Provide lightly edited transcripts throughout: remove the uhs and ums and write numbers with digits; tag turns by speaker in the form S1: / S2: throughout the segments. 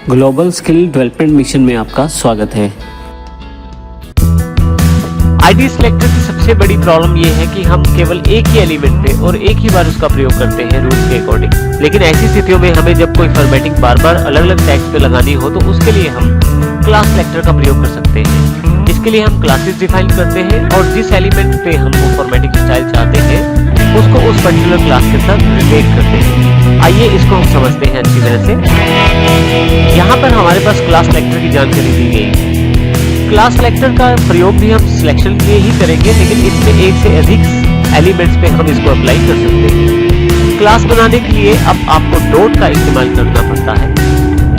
S1: Global skill development mission में आपका स्वागत है।
S2: आईडी सिलेक्टर की सबसे बड़ी प्रॉब्लम ये है कि हम केवल एक ही एलिमेंट पे और एक ही बार उसका प्रयोग करते हैं रूल्स के अकॉर्डिंग। लेकिन ऐसी स्थितियों में हमें जब कोई फॉर्मेटिंग बार बार अलग अलग टैग्स पे लगानी हो तो उसके लिए हम क्लास सिलेक्टर का प्रयोग कर सकते हैं। इसके लिए हम क्लासेस डिफाइन करते हैं और जिस एलिमेंट पे हम वो फॉर्मेटिंग स्टाइल चाहते हैं उसको उस पर्टिकुलर क्लास के साथ रिलेट करते हैं। आइए इसको हम समझते हैं अच्छी तरह से। यहाँ पर हमारे पास क्लास सिलेक्टर की जानकारी दी गई है। क्लास सिलेक्टर का प्रयोग भी हम सिलेक्शन के लिए ही करेंगे, लेकिन इसमें एक से अधिक एलिमेंट्स पे हम इसको अप्लाई कर सकते हैं। क्लास बनाने के लिए अब आपको डॉट का इस्तेमाल करना पड़ता है।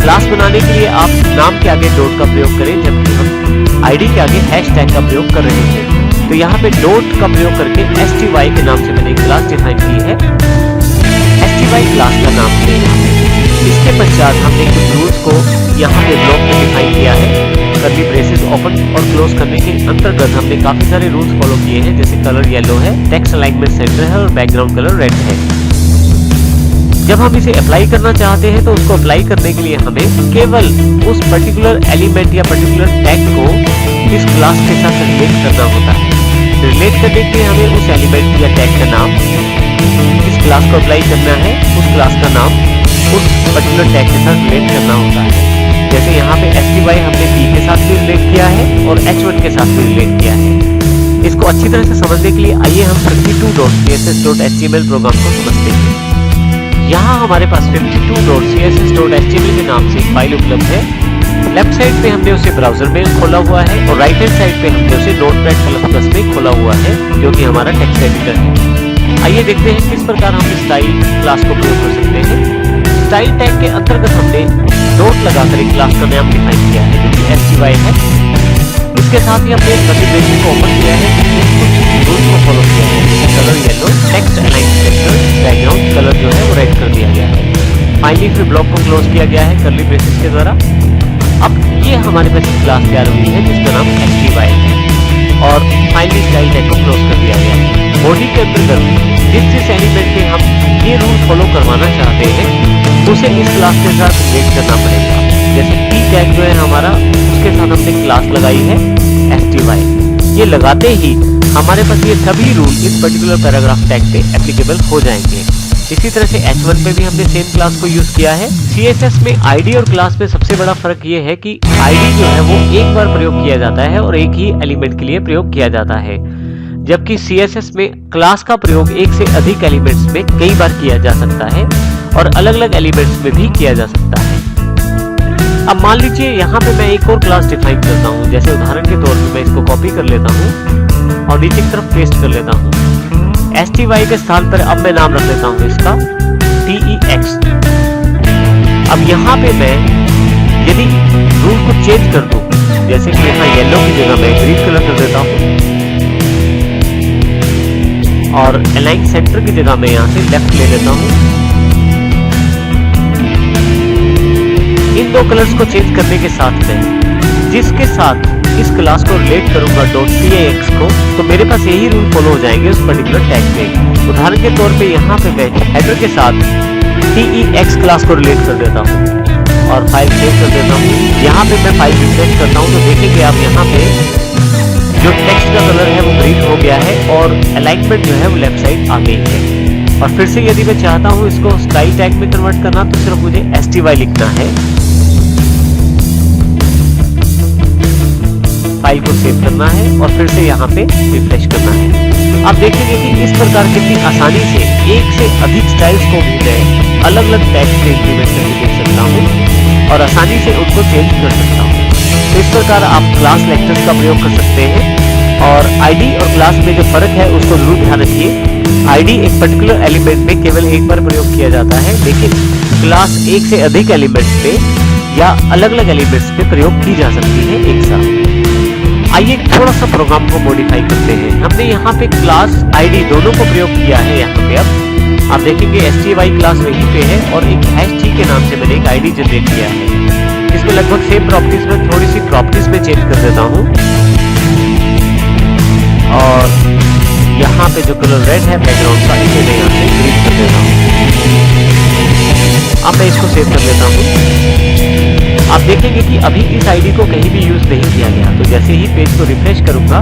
S2: क्लास बनाने के लिए आप नाम के आगे डॉट का प्रयोग करें, जबकि हम आईडी के आगे हैशटैग का प्रयोग कर रहे हैं। तो यहाँ पे डॉट का प्रयोग करके STY के नाम से मैंने एक क्लास डिफाइन की है। STY क्लास का नाम है। इसके पश्चात हमने कुछ रूल्स को यहाँ पे ब्लॉक में डिफाइन किया है। कर्ली ब्रेसेस ओपन और क्लोज करने के अंतर्गत हमने काफी सारे रूल्स फॉलो किए हैं, जैसे कलर येलो है, टेक्स्ट अलाइनमेंट सेंटर है और बैकग्राउंड कलर रेड है। जब हम इसे अप्लाई करना चाहते हैं तो उसको अप्लाई करने के लिए हमें केवल उस पर्टिकुलर एलिमेंट या पर्टिकुलर टैग को इस क्लास के साथ रिलेट करना होता है। रिलेट करने के लिए हमें उस एलिमेंट या टैग का नाम इस क्लास को अप्लाई करना है, उस क्लास का नाम उस पर्टिकुलर टैग के साथ रिलेट करना होता है। जैसे यहाँ पे STY हमने P के साथ भी रिलेट किया है और H1 के साथ भी रिलेट किया है। इसको अच्छी तरह से समझने के लिए आइए हम 52.css.html प्रोग्राम को समझते हैं। यहाँ हमारे पास 52.css.html के नाम से एक फाइल उपलब्ध है। लेफ्ट साइड पे हमने उसे ब्राउजर में खोला हुआ है और राइट हैंड साइड पे हमने उसे नोटपैड++ में खोला हुआ है, जो कि हमारा टेक्स्ट एडिटर है। आइए देखते हैं किस प्रकार हम स्टाइल क्लास को प्रयोग कर सकते हैं। स्टाइल टैग के अंतर्गत हमने डॉट लगाकर एक क्लास का नाम डिफाइन किया है, जो कि STY है। इसके साथ ही हमने कर्ली ब्रेसेस को ओपन किया है, कुछ रूल्स को फॉलो किया है, जैसे colour yellow, text align centre, background colour जो है वो रेड कर दिया गया है। फाइनली फिर ब्लॉक को क्लोज किया गया है कर्ली ब्रेसेस के द्वारा। अब ये हमारे पास क्लास तैयार हुई है जिसका नाम STY है और फाइनली स्टाइल टैग को क्लोज कर दिया गया है। बॉडी के अंतर्गत जिस एलिमेंट पे हम ये रूल फॉलो करवाना चाहते हैं उसे इस क्लास के साथ रिलेट करना पड़ेगा। जैसे P टैग जो है हमारा, उसके साथ हमने क्लास लगाई है STY। ये लगाते ही हमारे पास ये सभी रूल इस पर्टिकुलर पैराग्राफ टैग पे एप्लीकेबल हो जाएंगे। इसी तरह से H1 पे भी हमने सेम क्लास को यूज किया है। CSS में आईडी और क्लास में सबसे बड़ा फर्क ये है कि आईडी जो है वो एक बार प्रयोग किया जाता है और एक ही एलिमेंट के लिए प्रयोग किया जाता है, जबकि CSS में क्लास का प्रयोग एक से अधिक एलिमेंट्स में कई बार किया जा सकता है और अलग अलग एलिमेंट्स में भी किया जा सकता है। अब मान लीजिए यहाँ पे मैं एक और क्लास डिफाइन करता हूँ। जैसे उदाहरण के तौर पे मैं इसको कॉपी कर लेता हूँ और नीचे की तरफ पेस्ट कर लेता हूँ। STY के स्थान पर अब मैं नाम रख लेता हूँ इसका TEX। अब यहाँ पे मैं यदि रूल को चेंज कर दूं, जैसे कि यहाँ येलो की जगह मैं ग्रीन कलर कर देता हूँ और अलाइन सेंटर की जगह मैं यहाँ से लेफ्ट ले लेता हूँ। इन दो कलर्स को चेंज करने के साथ में जिसके साथ इस क्लास को रिलेट करूंगा .TEX को, तो मेरे पास यही रूल फॉलो हो जाएंगे उस पर्टिकुलर टैग पे। उदाहरण के तौर पे यहाँ पे मैं हेडर के साथ TEX क्लास को रिलेट कर देता हूँ और फाइल सेव कर देता हूँ। यहाँ पे मैं फाइल रिफ्रेश करता हूँ तो देखेंगे आप यहाँ पे जो टेक्स्ट का कलर है वो ग्रीन हो गया है और अलाइनमेंट जो है वो लेफ्ट साइड आ गई है। और फिर से यदि मैं चाहता हूँ इसको स्टाइल टैग में कन्वर्ट करना तो सिर्फ मुझे STY लिखना है, फाइल को सेव करना है और फिर से यहाँ पे रिफ्रेश करना है। आप देखेंगे कि इस प्रकार कितनी आसानी से एक से अधिक स्टाइल्स को भी मैं अलग अलग टैग्स से इंप्लीमेंट करके देख सकता हूँ और आसानी से उनको चेंज कर सकता हूँ। तो इस प्रकार आप क्लास सिलेक्टर्स का प्रयोग कर सकते हैं और आईडी और क्लास में जो फर्क है उसको जरूर ध्यान रखिए। आईडी एक पर्टिकुलर एलिमेंट में केवल एक बार प्रयोग किया जाता है, लेकिन क्लास एक से अधिक एलिमेंट्स पे या अलग अलग एलिमेंट्स पे प्रयोग की जा सकती है एक साथ। आइए थोड़ा सा प्रोग्राम को मॉडिफाई करते हैं। हमने यहाँ पे क्लास आईडी दोनों को प्रयोग किया है। यहाँ पे अब आप देखेंगे STY क्लास वहीं पे है और एक #T के नाम से मैंने एक आईडी जनरेट किया है। इसमें लगभग सेम प्रॉपर्टीज में थोड़ी सी प्रॉपर्टीज में चेंज कर देता हूँ और यहाँ पे जो कलर रेड है बैकग्राउंड का इसे मैं यहाँ से ग्रीन कर देता हूँ। अब मैं इसको सेव कर लेता हूँ। आप देखेंगे कि अभी इस आईडी को कहीं भी यूज नहीं किया गया, तो जैसे ही पेज को रिफ्रेश करूंगा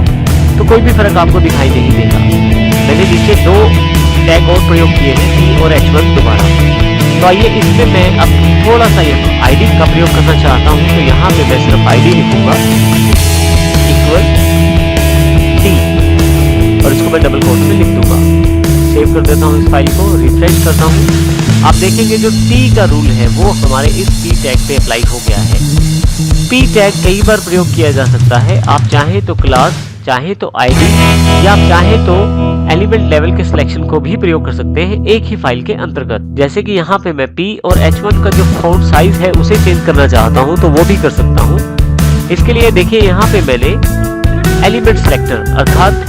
S2: तो कोई भी फर्क आपको दिखाई नहीं देगा। मैंने नीचे 2 टैग और प्रयोग किए हैं, P और H1 दोबारा। तो आइए इसमें मैं अब थोड़ा सा आईडी का प्रयोग करना चाहता हूं, तो यहाँ पे मैं सिर्फ आईडी लिखूंगा इक्वल T और इसको मैं डबल कोट में लिख दूंगा। सेव कर देता हूँ इस फाइल को, रिफ्रेश करता हूँ। आप देखेंगे जो T का रूल है वो हमारे इस P टैग पे अप्लाई हो गया है। P टैग कई बार प्रयोग किया जा सकता है। आप चाहे तो क्लास, चाहे तो आईडी या आप चाहे तो एलिमेंट लेवल के सिलेक्शन को भी प्रयोग कर सकते हैं एक ही फाइल के अंतर्गत। जैसे कि यहाँ पे मैं P और H1 का जो फॉन्ट साइज है उसे चेंज करना चाहता हूँ तो वो भी कर सकता हूँ। इसके लिए देखिए यहाँ पे मैंने एलिमेंट सिलेक्टर अर्थात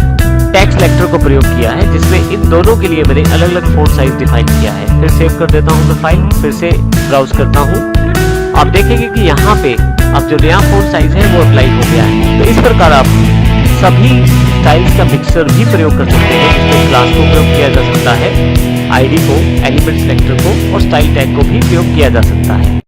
S2: टैग सिलेक्टर को प्रयोग किया है, जिसमें इन दोनों के लिए मैंने अलग अलग फॉन्ट साइज डिफाइन किया है। फिर सेव कर देता हूँ मैं फाइल, फिर से ब्राउज करता हूँ। आप देखेंगे कि यहाँ पे अब जो नया फॉन्ट साइज है वो अप्लाई हो गया है। तो इस प्रकार आप सभी स्टाइल्स का मिक्सचर भी प्रयोग कर सकते हैं, जिसमें क्लास को प्रयोग किया जा सकता है, आईडी को, एलिमेंट सिलेक्टर को और स्टाइल टैग को भी प्रयोग किया जा सकता है।